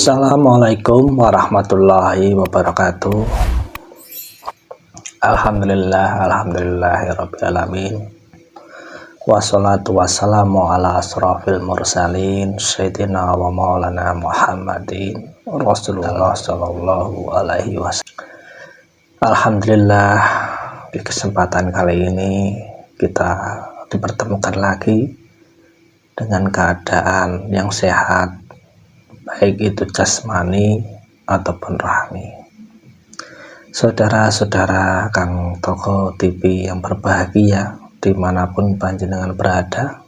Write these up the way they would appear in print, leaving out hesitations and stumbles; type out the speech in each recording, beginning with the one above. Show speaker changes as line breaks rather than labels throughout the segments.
Assalamualaikum warahmatullahi wabarakatuh. Alhamdulillahirabbil alamin. Wassalatu wassalamu ala asrofil mursalin sayyidina wa maulana Muhammadin Rasulullah sallallahu alaihi wasallam. Alhamdulillah, di kesempatan kali ini kita dipertemukan lagi dengan keadaan yang sehat, baik itu jasmani ataupun rohani. Saudara-saudara Kang Toko TV yang berbahagia dimanapun panjenengan berada,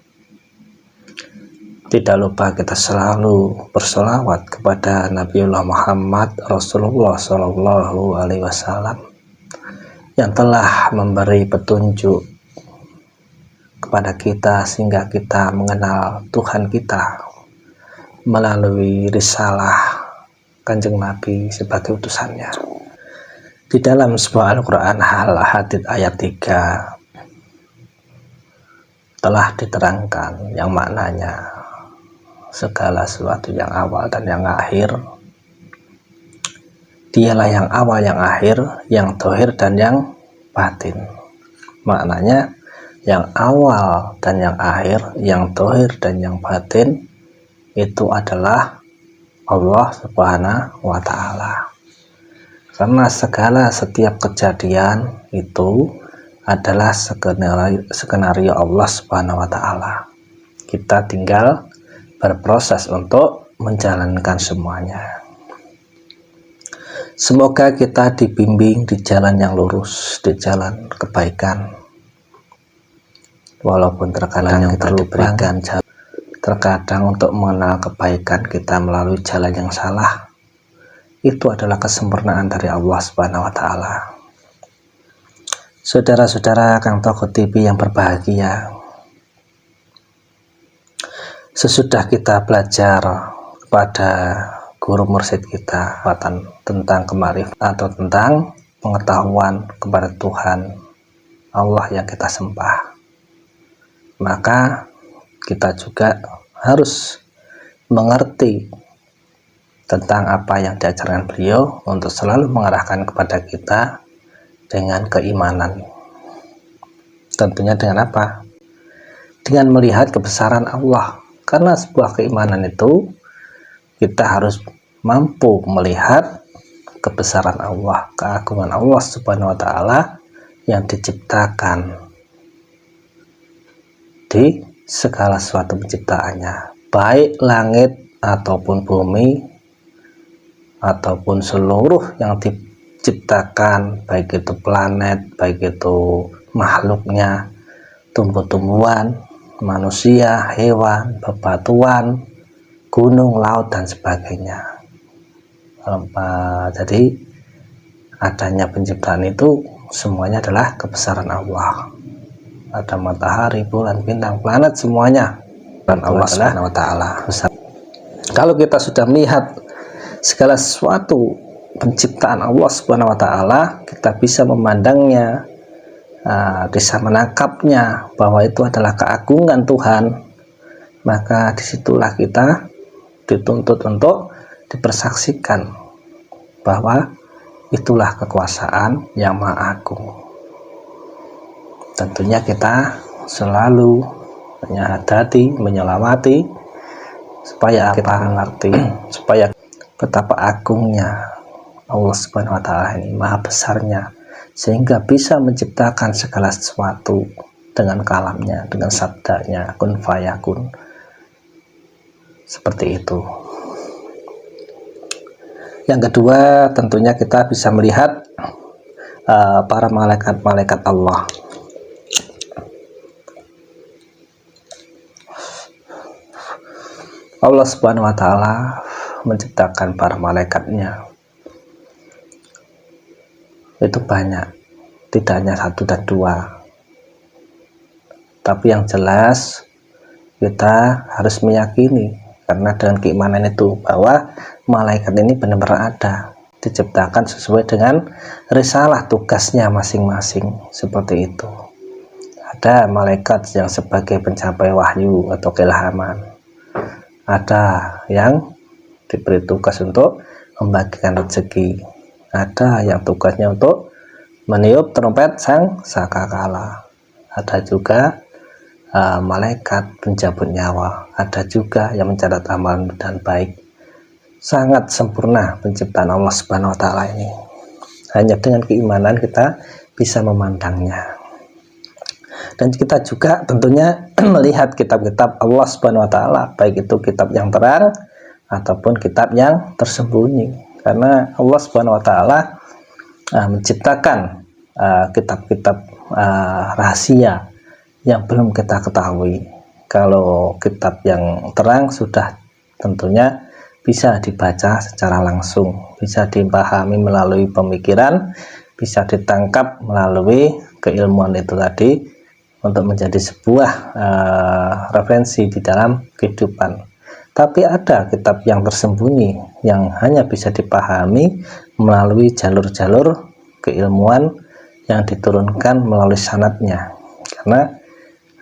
tidak lupa kita selalu bersolawat kepada Nabiullah Muhammad Rasulullah Shallallahu Alaihi Wasallam yang telah memberi petunjuk kepada kita sehingga kita mengenal Tuhan kita melalui risalah Kanjeng Nabi sebagai utusannya. Di dalam sebuah Al-Quran Al-Hadid ayat 3 telah diterangkan yang maknanya segala sesuatu yang awal dan yang akhir, dialah yang awal, yang akhir, yang zahir dan yang batin. Maknanya yang awal dan yang akhir, yang zahir dan yang batin itu adalah Allah Subhanahu wa Ta'ala. Karena setiap kejadian itu adalah skenario Allah Subhanahu wa Ta'ala. Kita tinggal berproses untuk menjalankan semuanya. Semoga kita dibimbing di jalan yang lurus, di jalan kebaikan. Walaupun terkadang kita diberikan jalan, terkadang untuk mengenal kebaikan kita melalui jalan yang salah, itu adalah kesempurnaan dari Allah Subhanahu wa Ta'ala. Saudara-saudara Kang Toko TV yang berbahagia, sesudah kita belajar kepada guru mursyid kita tentang kemarifatan atau tentang pengetahuan kepada Tuhan Allah yang kita sembah, maka kita juga harus mengerti tentang apa yang diajarkan beliau untuk selalu mengarahkan kepada kita dengan keimanan. Tentunya dengan apa? Dengan melihat kebesaran Allah. Karena sebuah keimanan itu kita harus mampu melihat kebesaran Allah, keagungan Allah Subhanahu wa Ta'ala yang diciptakan di segala sesuatu penciptaannya, baik langit ataupun bumi ataupun seluruh yang diciptakan, baik itu planet, baik itu makhluknya, tumbuh-tumbuhan, manusia, hewan, bebatuan, gunung, laut dan sebagainya. Jadi adanya penciptaan itu semuanya adalah kebesaran Allah. Ada matahari, bulan, bintang, planet, semuanya dan Allah Subhanahu wa Ta'ala. Kalau kita sudah melihat segala sesuatu penciptaan Allah Subhanahu wa Ta'ala, kita bisa memandangnya, bisa menangkapnya bahwa itu adalah keagungan Tuhan, maka disitulah kita dituntut untuk dipersaksikan bahwa itulah kekuasaan yang Maha Agung. Tentunya kita selalu menyadari, menyelawati supaya kita mengerti, supaya betapa agungnya Allah Subhanahu wa Ta'ala ini, maha besarnya, sehingga bisa menciptakan segala sesuatu dengan kalamnya, dengan sabdanya, kun fayakun. Seperti itu. Yang kedua, tentunya kita bisa melihat para malaikat-malaikat Allah. Allah Subhanahu wa Ta'ala menciptakan para malaikatnya itu banyak, tidak hanya satu dan dua, tapi yang jelas kita harus meyakini, karena dengan keimanan itu bahwa malaikat ini benar-benar ada, diciptakan sesuai dengan risalah tugasnya masing-masing. Seperti itu. Ada malaikat yang sebagai pencapai wahyu atau keilhaman, ada yang diberi tugas untuk membagikan rezeki, ada yang tugasnya untuk meniup trompet sang sakakala, ada juga malaikat penjabut nyawa, ada juga yang mencatat amalan dan baik. Sangat sempurna penciptaan Allah Subhanahu wa Ta'ala ini. Hanya dengan keimanan kita bisa memandangnya. Dan kita juga tentunya melihat kitab-kitab Allah Subhanahu wa Ta'ala, baik itu kitab yang terang ataupun kitab yang tersembunyi, karena Allah Subhanahu wa Ta'ala menciptakan kitab-kitab rahasia yang belum kita ketahui. Kalau kitab yang terang sudah tentunya bisa dibaca secara langsung, bisa dipahami melalui pemikiran, bisa ditangkap melalui keilmuan itu tadi, untuk menjadi sebuah referensi di dalam kehidupan. Tapi ada kitab yang tersembunyi yang hanya bisa dipahami melalui jalur-jalur keilmuan yang diturunkan melalui sanadnya, karena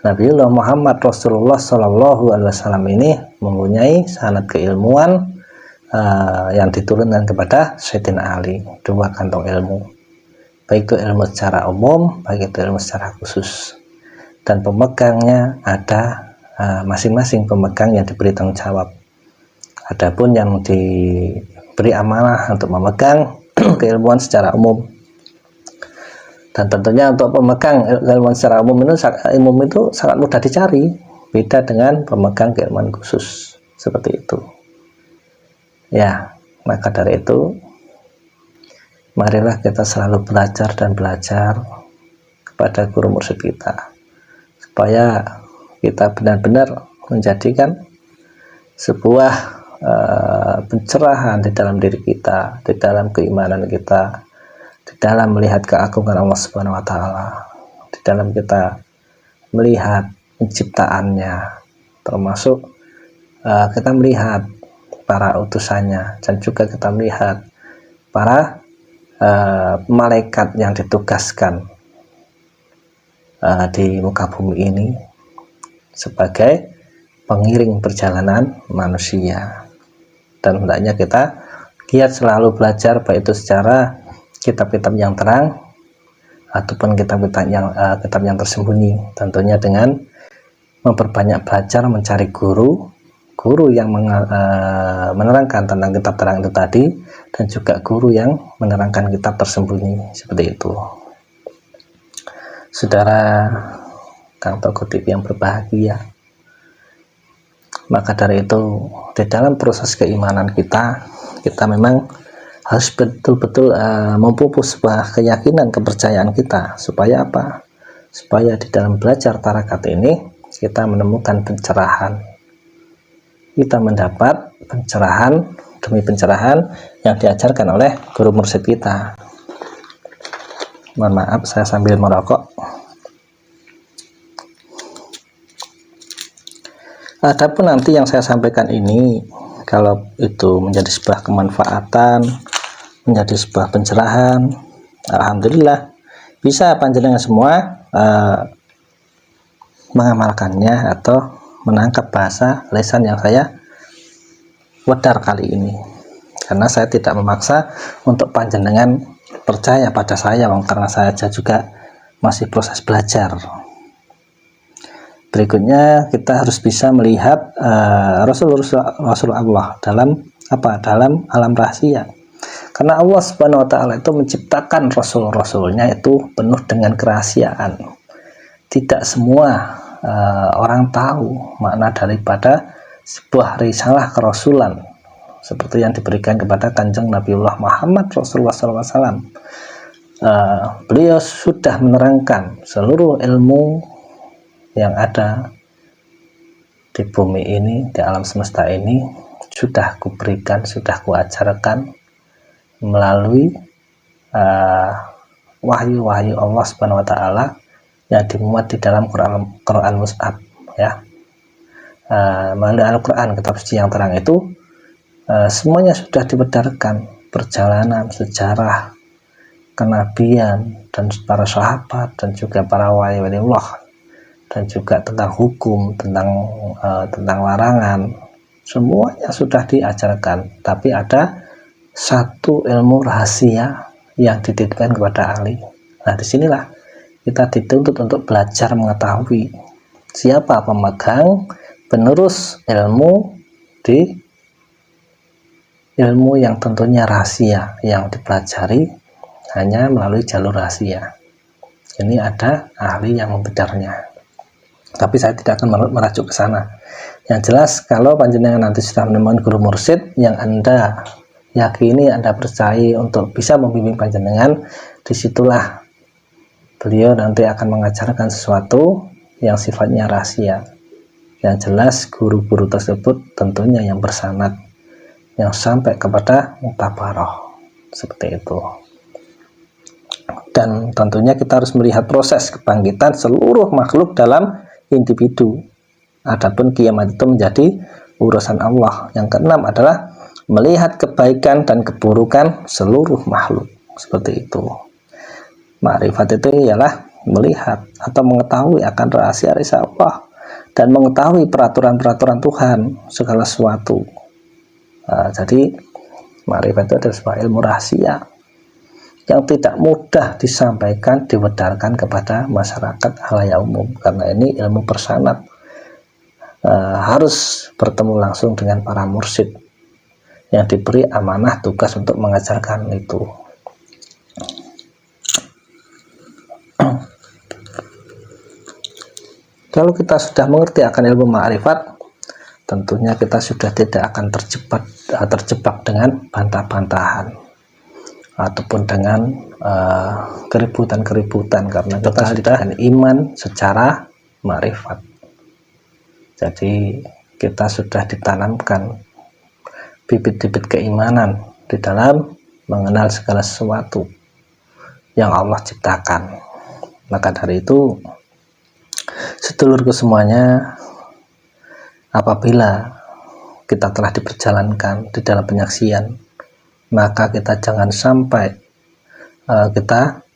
Nabiullah Muhammad Rasulullah Shallallahu Alaihi Wasallam ini mempunyai sanad keilmuan yang diturunkan kepada Sayyidina Ali, dua kantong ilmu, baik itu ilmu secara umum, baik itu ilmu secara khusus. Dan pemegangnya ada masing-masing pemegang yang diberi tanggung jawab. Adapun yang diberi amanah untuk memegang keilmuan secara umum, dan tentunya untuk pemegang keilmuan secara umum itu sangat mudah dicari, beda dengan pemegang keilmuan khusus seperti itu. Ya, maka dari itu marilah kita selalu belajar dan belajar kepada guru mursyid kita, supaya kita benar-benar menjadikan sebuah pencerahan di dalam diri kita, di dalam keimanan kita, di dalam melihat keagungan Allah Subhanahu wa Ta'ala, di dalam kita melihat penciptaannya, termasuk kita melihat para utusannya, dan juga kita melihat para malaikat yang ditugaskan di muka bumi ini sebagai pengiring perjalanan manusia. Dan hendaknya kita giat selalu belajar, baik itu secara kitab-kitab yang terang ataupun kitab-kitab yang tersembunyi, tentunya dengan memperbanyak belajar, mencari guru yang menerangkan tentang kitab terang itu tadi, dan juga guru yang menerangkan kitab tersembunyi, seperti itu. Saudara Kang Toko TV yang berbahagia, maka dari itu di dalam proses keimanan kita memang harus betul-betul memupuk sebuah keyakinan, kepercayaan kita, supaya apa? Supaya di dalam belajar tarakat ini kita menemukan pencerahan, kita mendapat pencerahan demi pencerahan yang diajarkan oleh guru mursyid kita. Mohon maaf, saya sambil merokok. Adapun nanti yang saya sampaikan ini, kalau itu menjadi sebuah kemanfaatan, menjadi sebuah pencerahan, alhamdulillah bisa panjenengan semua mengamalkannya atau menangkap bahasa lesan yang saya wedar kali ini, karena saya tidak memaksa untuk panjenengan percaya pada saya, karena saya juga masih proses belajar. Berikutnya kita harus bisa melihat Rasul Allah dalam alam rahasia, karena Allah Subhanahu wa Ta'ala itu menciptakan rasul-rasulnya itu penuh dengan kerahasiaan. Tidak semua orang tahu makna daripada sebuah risalah kerasulan seperti yang diberikan kepada Kanjeng Nabiullah Muhammad Rasulullah SAW. Beliau sudah menerangkan seluruh ilmu yang ada di bumi ini, di alam semesta ini, sudah kuberikan, sudah kuajarkan melalui wahyu-wahyu Allah Subhanahu wa Ta'ala yang dimuat di dalam Quran Mushaf, ya. Melalui Al-Quran, kitab suci yang terang itu, semuanya sudah dibedarkan, perjalanan, sejarah, kenabian, dan para sahabat, dan juga para wali-wali Allah, dan juga tentang hukum, tentang larangan, semuanya semuanya sudah diajarkan, tapi ada satu ilmu rahasia yang dititipkan kepada ahli. Nah, disinilah kita dituntut untuk belajar mengetahui siapa pemegang penerus ilmu yang tentunya rahasia, yang dipelajari hanya melalui jalur rahasia. Ini ada ahli yang membedarnya, tapi saya tidak akan merajuk ke sana. Yang jelas, kalau panjenengan nanti sudah menemukan guru mursyid yang Anda yakini, Anda percaya untuk bisa membimbing panjenengan, disitulah beliau nanti akan mengajarkan sesuatu yang sifatnya rahasia. Yang jelas, guru-guru tersebut tentunya yang bersanad, yang sampai kepada mutabaroh, seperti itu. Dan tentunya kita harus melihat proses kebangkitan seluruh makhluk dalam individu. Adapun kiamat itu menjadi urusan Allah. Yang keenam adalah melihat kebaikan dan keburukan seluruh makhluk, seperti itu. Ma'rifat itu ialah melihat atau mengetahui akan rahasia-rahasia Allah dan mengetahui peraturan-peraturan Tuhan segala sesuatu. Jadi ma'rifat itu adalah sebuah ilmu rahasia yang tidak mudah disampaikan, diwedarkan kepada masyarakat halayak umum, karena ini ilmu bersanad, harus bertemu langsung dengan para mursyid yang diberi amanah tugas untuk mengajarkan itu. Kalau kita sudah mengerti akan ilmu ma'rifat, tentunya kita sudah tidak akan terjebak dengan bantah-bantahan ataupun dengan keributan-keributan, karena kita sudah iman secara ma'rifat. Jadi kita sudah ditanamkan bibit-bibit keimanan di dalam mengenal segala sesuatu yang Allah ciptakan. Maka dari itu, sedulurku semuanya, apabila kita telah diperjalankan di dalam penyaksian, maka kita jangan sampai kita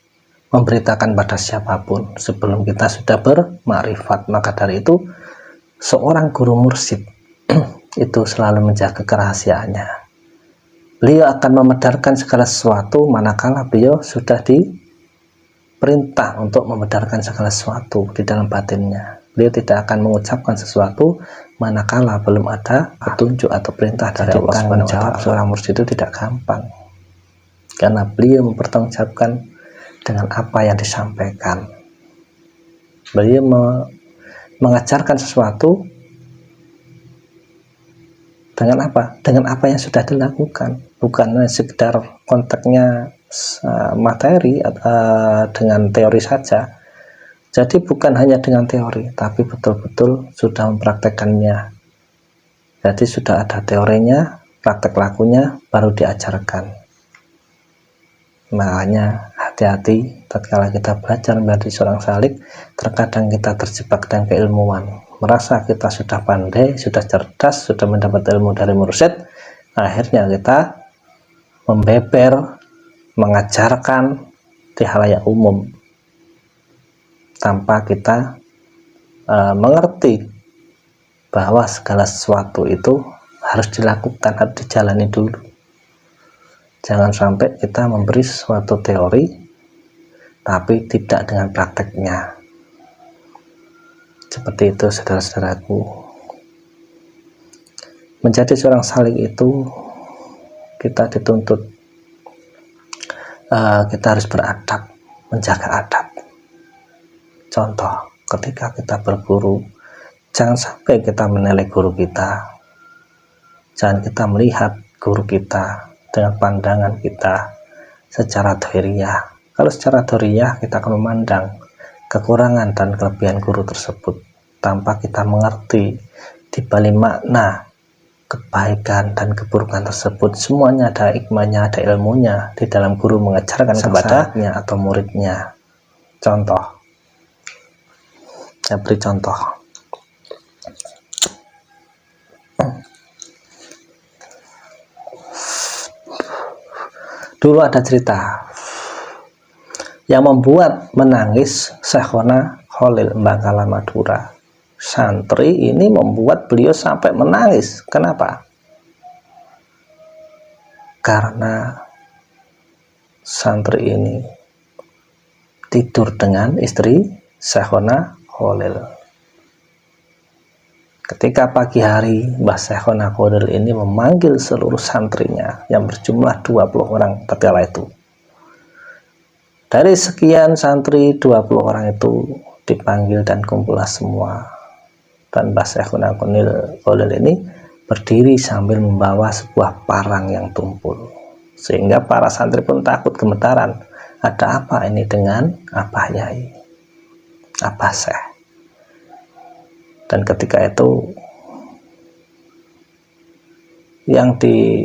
memberitakan pada siapapun sebelum kita sudah bermakrifat. Maka dari itu, seorang guru mursyid itu selalu menjaga kerahasiaannya. Beliau akan memedarkan segala sesuatu manakala beliau sudah diperintah untuk memedarkan segala sesuatu di dalam batinnya. Beliau tidak akan mengucapkan sesuatu manakala belum ada petunjuk atau perintah dari Allah Subhanahu wa Ta'ala. Seorang mursyid itu tidak gampang, karena beliau mempertanggungjawabkan dengan apa yang disampaikan. Beliau mengajarkan sesuatu dengan apa? Dengan apa yang sudah dilakukan, bukan sekedar konteksnya materi dengan teori saja. Jadi bukan hanya dengan teori, tapi betul-betul sudah mempraktekannya. Jadi sudah ada teorinya, praktek lakunya, baru diajarkan. Makanya hati-hati tatkala kita belajar menjadi seorang salik, terkadang kita terjebak dengan keilmuan, merasa kita sudah pandai, sudah cerdas, sudah mendapat ilmu dari mursyid. Akhirnya kita membeber, mengajarkan di halayak umum tanpa kita mengerti bahwa segala sesuatu itu harus dilakukan, harus dijalani dulu. Jangan sampai kita memberi sesuatu teori tapi tidak dengan prakteknya. Seperti itu, saudara-saudaraku. Menjadi seorang salik itu kita dituntut, kita harus beradab, menjaga adab. Contoh, ketika kita berguru, jangan sampai kita menilai guru kita, jangan kita melihat guru kita dengan pandangan kita secara dhahiriyah. Kalau secara dhahiriyah kita akan memandang kekurangan dan kelebihan guru tersebut tanpa kita mengerti di balik makna kebaikan dan keburukan tersebut. Semuanya ada hikmahnya, ada ilmunya di dalam guru mengajarkan kepadanya atau muridnya. Contoh, saya beri contoh. Dulu ada cerita yang membuat menangis Syekhona Khalil Bangkala Madura. Santri ini membuat beliau sampai menangis. Kenapa? karena santri ini tidur dengan istri Syekhona Khalil. Ketika pagi hari, Mbah Syekhona Khalil ini memanggil seluruh santrinya yang berjumlah 20 orang tatkala itu. Dari sekian santri, 20 orang itu dipanggil dan kumpullah semua. Dan Mbah Syekhona Khalil ini berdiri sambil membawa sebuah parang yang tumpul. Sehingga para santri pun takut gemetaran. Ada apa ini dengan Abah Yai? Abah Syekh? Dan ketika itu yang disuruh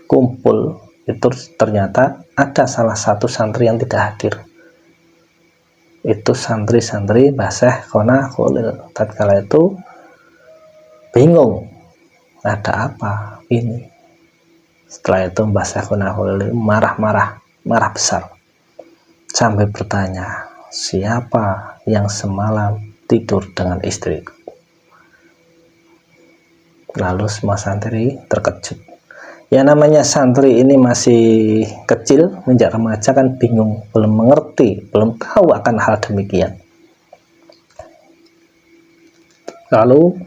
kumpul itu ternyata ada salah satu santri yang tidak hadir. Itu santri-santri Mbah Syekhona Khalil. Tatkala itu bingung, ada apa ini? Setelah itu Mbah Syekhona Khalil marah besar sampai bertanya, siapa yang semalam tidur dengan istriku? Lalu semua santri terkejut. Ya namanya santri ini masih kecil, menjak remaja kan bingung, belum mengerti, belum tahu akan hal demikian. Lalu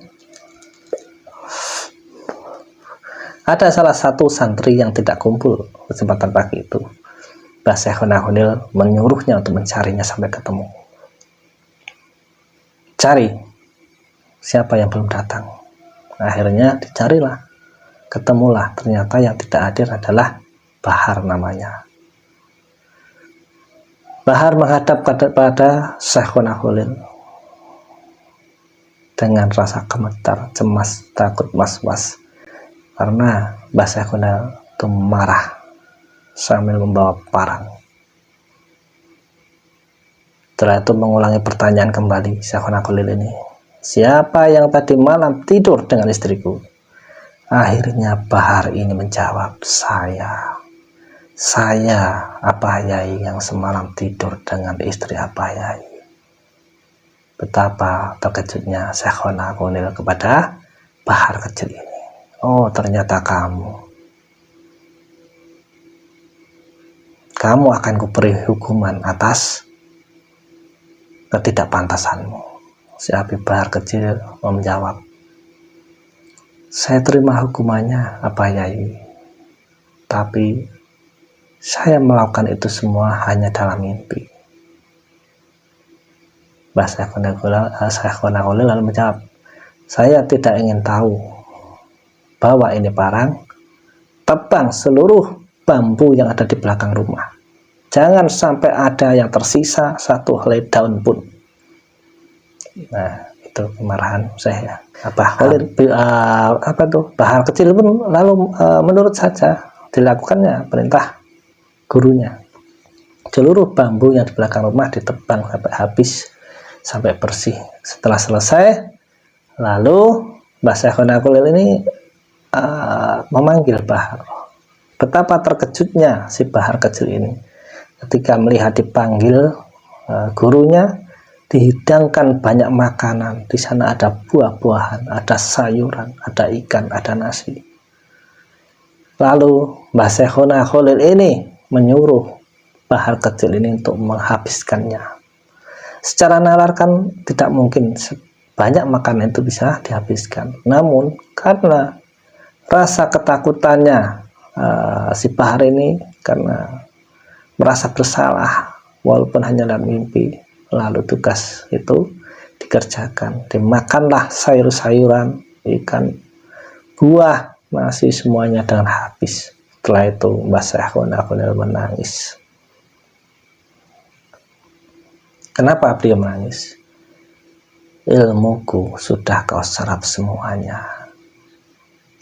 ada salah satu santri yang tidak kumpul kesempatan pagi itu. Mbah Syekhona Khalil menyuruhnya untuk mencarinya sampai ketemu. Cari siapa yang belum datang. Akhirnya dicarilah, ketemulah. Ternyata yang tidak hadir adalah Bahar namanya. Bahar menghadap kepada Syekhona Khalil dengan rasa gemetar, cemas, takut, was-was, karena Mbah Syekhona itu marah sambil membawa parang. Setelah itu mengulangi pertanyaan kembali Syekhona Khalil ini, siapa yang tadi malam tidur dengan istriku? Akhirnya Bahar ini menjawab, saya Abah Yai yang semalam tidur dengan istri Abah Yai. Betapa terkejutnya Syekhona Khalil kepada Bahar kecil ini. Oh, ternyata kamu akan kuberi hukuman atas ketidakpantasanmu. Si Habib Bahar kecil menjawab, saya terima hukumannya Abah Yai, tapi saya melakukan itu semua hanya dalam mimpi. Mbah Syekhona Khalil lalu menjawab, saya tidak ingin tahu. Bawa ini parang, tebang seluruh bambu yang ada di belakang rumah. Jangan sampai ada yang tersisa satu helai daun pun. Nah, itu kemarahan saya. Abah Khalil, Bahar kecil pun lalu menurut saja, dilakukannya perintah gurunya. Seluruh bambu yang di belakang rumah ditebang sampai habis, sampai bersih. Setelah selesai, lalu Mbah Syekhona Khalil ini memanggil Bahar. Betapa terkejutnya si Bahar kecil ini ketika melihat dipanggil gurunya, dihidangkan banyak makanan. Di sana ada buah-buahan, ada sayuran, ada ikan, ada nasi. Lalu Mbah Syekhona Khalil ini menyuruh Bahar kecil ini untuk menghabiskannya. Secara nalar kan tidak mungkin banyak makanan itu bisa dihabiskan. Namun karena rasa ketakutannya si Bahar ini, karena merasa bersalah walaupun hanya dalam mimpi, lalu tugas itu dikerjakan. Dimakanlah sayur-sayuran, ikan, buah, nasi, semuanya dengan habis. Setelah itu Mbah Syekhona Khalil menangis. Kenapa beliau menangis? Ilmuku sudah kau serap semuanya.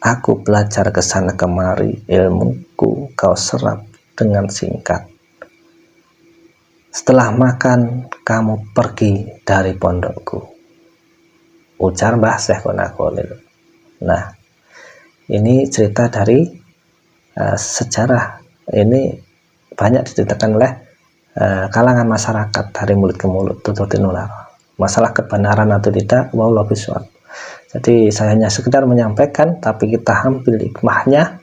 Aku belajar ke sana kemari, ilmuku kau serap dengan singkat. Setelah makan, kamu pergi dari pondokku, ujar Mbah Syekhona Khalil. Nah, ini cerita dari sejarah. Ini banyak diceritakan oleh kalangan masyarakat dari mulut ke mulut, tutur tinular. Masalah kebenaran atau tidak, wallahu bishawab. Jadi saya hanya sekedar menyampaikan, tapi kita ambil hikmahnya.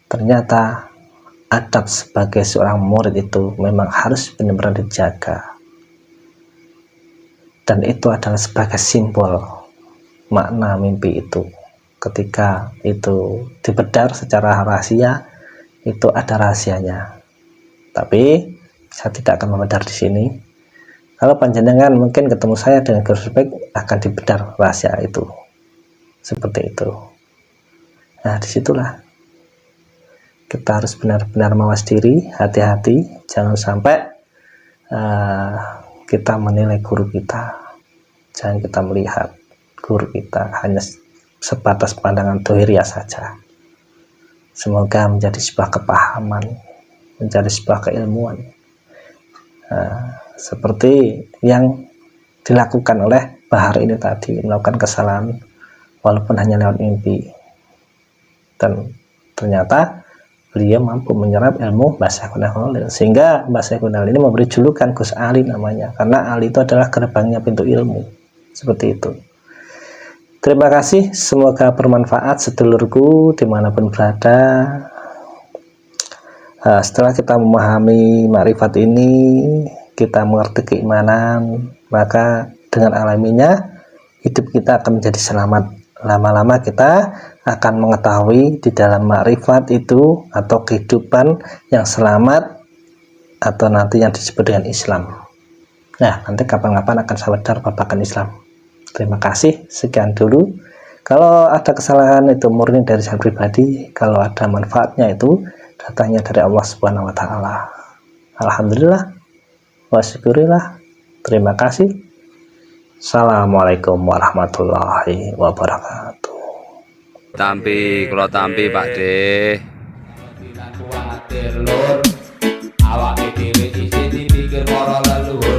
Ternyata adab sebagai seorang murid itu memang harus benar-benar dijaga, dan itu adalah sebagai simbol makna mimpi itu. Ketika itu dibedar secara rahasia, itu ada rahasianya, tapi saya tidak akan membedar di sini. Kalau panjenengan mungkin ketemu saya dengan Gus Baik, akan dibedar rahasia itu, seperti itu. Nah, disitulah kita harus benar-benar mawas diri, hati-hati, jangan sampai kita menilai guru kita. Jangan kita melihat guru kita hanya sebatas pandangan dohiriyah saja. Semoga menjadi sebuah kepahaman, menjadi sebuah keilmuan, seperti yang dilakukan oleh Bahar ini tadi, melakukan kesalahan walaupun hanya lewat mimpi, dan ternyata beliau mampu menyerap ilmu Mbah Syekhul Khalil, sehingga Mbah Syekhul Khalil ini memberi julukan Gus Ali namanya, karena Ali itu adalah gerbangnya pintu ilmu, seperti itu. Terima kasih, semoga bermanfaat sedulurku dimanapun berada. Setelah kita memahami makrifat ini, kita mengerti keimanan, maka dengan alaminya hidup kita akan menjadi selamat. Lama-lama kita akan mengetahui di dalam makrifat itu, atau kehidupan yang selamat, atau nanti yang disebut dengan Islam. Nah, nanti kapan-kapan akan saya bedar babakan Islam. Terima kasih, sekian dulu. Kalau ada kesalahan itu murni dari saya pribadi, kalau ada manfaatnya itu datangnya dari Allah Subhanahu wa Ta'ala. Alhamdulillah, wasyukurillah. Terima kasih. Assalamualaikum warahmatullahi wabarakatuh.
Tampi, kalau tampi Pak De.
Awak dhewe isih dipikir para leluhur.